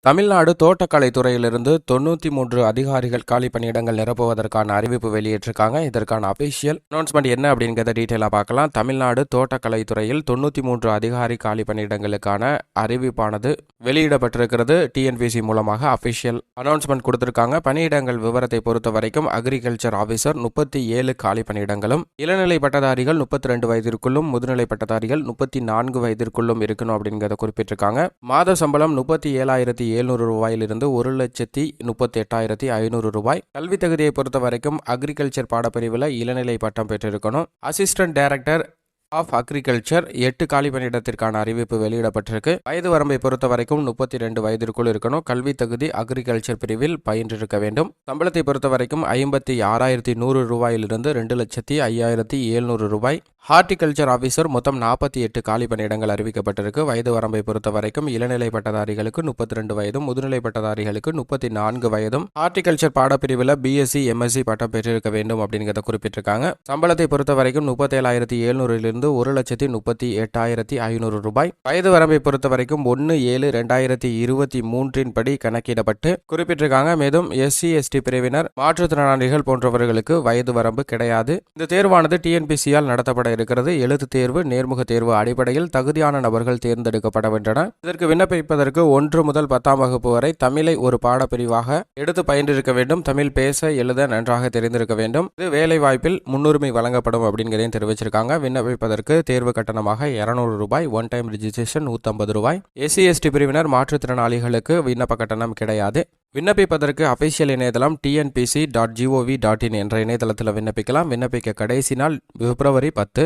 தமிழ்நாடு தோட்டக்கலைத்துறையிலிருந்து 93 அதிகாரிகள் காலி பணியிடங்கள் நிரப்புவதற்கான அறிவிப்பு வெளியிட்டிருக்காங்க. இதற்கான அபிஷியல் அனௌன்ஸ்மெண்ட் என்ன அப்படிங்கிறத டீட்டெயிலாக பார்க்கலாம். தமிழ்நாடு தோட்டக்கலைத்துறையில் 93 அதிகாரி காலி பணியிடங்களுக்கான அறிவிப்பானது வெளியிடப்பட்டிருக்கிறது. டிஎன்பிசி மூலமாக அபிஷியல் அனௌன்ஸ்மெண்ட் கொடுத்திருக்காங்க. பணியிடங்கள் விவரத்தை பொறுத்த வரைக்கும் அக்ரிகல்ச்சர் ஆஃபீஸர் 37 காலி பணியிடங்களும், இளநிலை பட்டதாரிகள் 32 வயதிற்குள்ளும், முதுநிலை பட்டதாரிகள் 34 வயதிற்குள்ளும் இருக்கணும் அப்படிங்கிறத குறிப்பிட்டிருக்காங்க. மாத சம்பளம் 37,700 ரூபாயிலிருந்து 1,38,500 ரூபாய். கல்வி தகுதியை பொறுத்த வரைக்கும் அக்ரிகல்ச்சர் பாடப்பிரிவில் இளநிலை பட்டம் பெற்றிருக்கணும். அசிஸ்டன்ட் டைரக்டர் ஆஃப் அக்ரிகல்ச்சர் 8 காலி பணியிடத்திற்கான அறிவிப்பு வெளியிடப்பட்டிருக்கு. வயது வரம்பை பொறுத்த வரைக்கும் 32 வயதிற்குள் இருக்கணும். கல்வி தகுதி அக்ரிகல்ச்சர் பிரிவில் பயின்றிருக்க வேண்டும். சம்பளத்தை பொறுத்த வரைக்கும் 56,100 ரூபாயிலிருந்து 2,05,700 ரூபாய். ஹார்டிகல்ச்சர் ஆஃபீஸர் மொத்தம் 48 காலி பணியிடங்கள் அறிவிக்கப்பட்டிருக்கு. வயது வரம்பை பொறுத்த வரைக்கும் இளநிலை பட்டதாரிகளுக்கு 32 வயதும், முதுநிலை பட்டதாரிகளுக்கு 34 வயதும், ஹார்டிகல்ச்சர் பாடப்பிரிவில் பிஎஸ்சி எம்எஸ்சி பட்டம் பெற்றிருக்க வேண்டும் அப்படிங்கிறத குறிப்பிட்டிருக்காங்க. சம்பளத்தை பொறுத்த வரைக்கும் 37,700 1,38,500 ரூபாய். வயது வரம்பை பொறுத்த வரைக்கும் 1/7/2023 படி கணக்கிடப்பட்டு குறிப்பிட்டிருக்காங்க. மேலும் எஸ்சி எஸ்டி பிரிவினர், மாற்றுத்திறனாளிகள் போன்றவர்களுக்கு வயது வரம்பு கிடையாது. இந்த தேர்வானது டிஎன்பிசியால் நடத்தப்பட இருக்கிறது. எழுத்து தேர்வு, நேர்முக தேர்வு அடிப்படையில் தகுதியான நபர்கள் தேர்ந்தெடுக்கப்படவின்றன. இதற்கு விண்ணப்பிப்பதற்கு 1 முதல் 10ஆம் வகுப்பு வரை தமிழை ஒரு பாடப்பிரிவாக எடுத்து பயின்றிருக்க வேண்டும். தமிழ் பேச எழுத நன்றாக தெரிந்திருக்க வேண்டும். இது வேலை வாய்ப்பில் முன்னுரிமை வழங்கப்படும் அப்படிங்கிறதையும் தெரிவிச்சிருக்காங்க. விண்ணப்பிப்பதற்கு தேர்வு கட்டணமாக 200 ரூபாய், ஒன் டைம் ரிஜிஸ்ட்ரேஷன் 150 ரூபாய். எஸ்சி எஸ்டி பிரிவினர், மாற்றுத்திறனாளிகளுக்கு விண்ணப்ப கட்டணம் கிடையாது. விண்ணப்பிப்பதற்கு அபிஷியல் இணையதளம் tnpc.gov.in என்ற இணையதளத்தில் விண்ணப்பிக்கலாம். விண்ணப்பிக்க கடைசி நாள் February 10.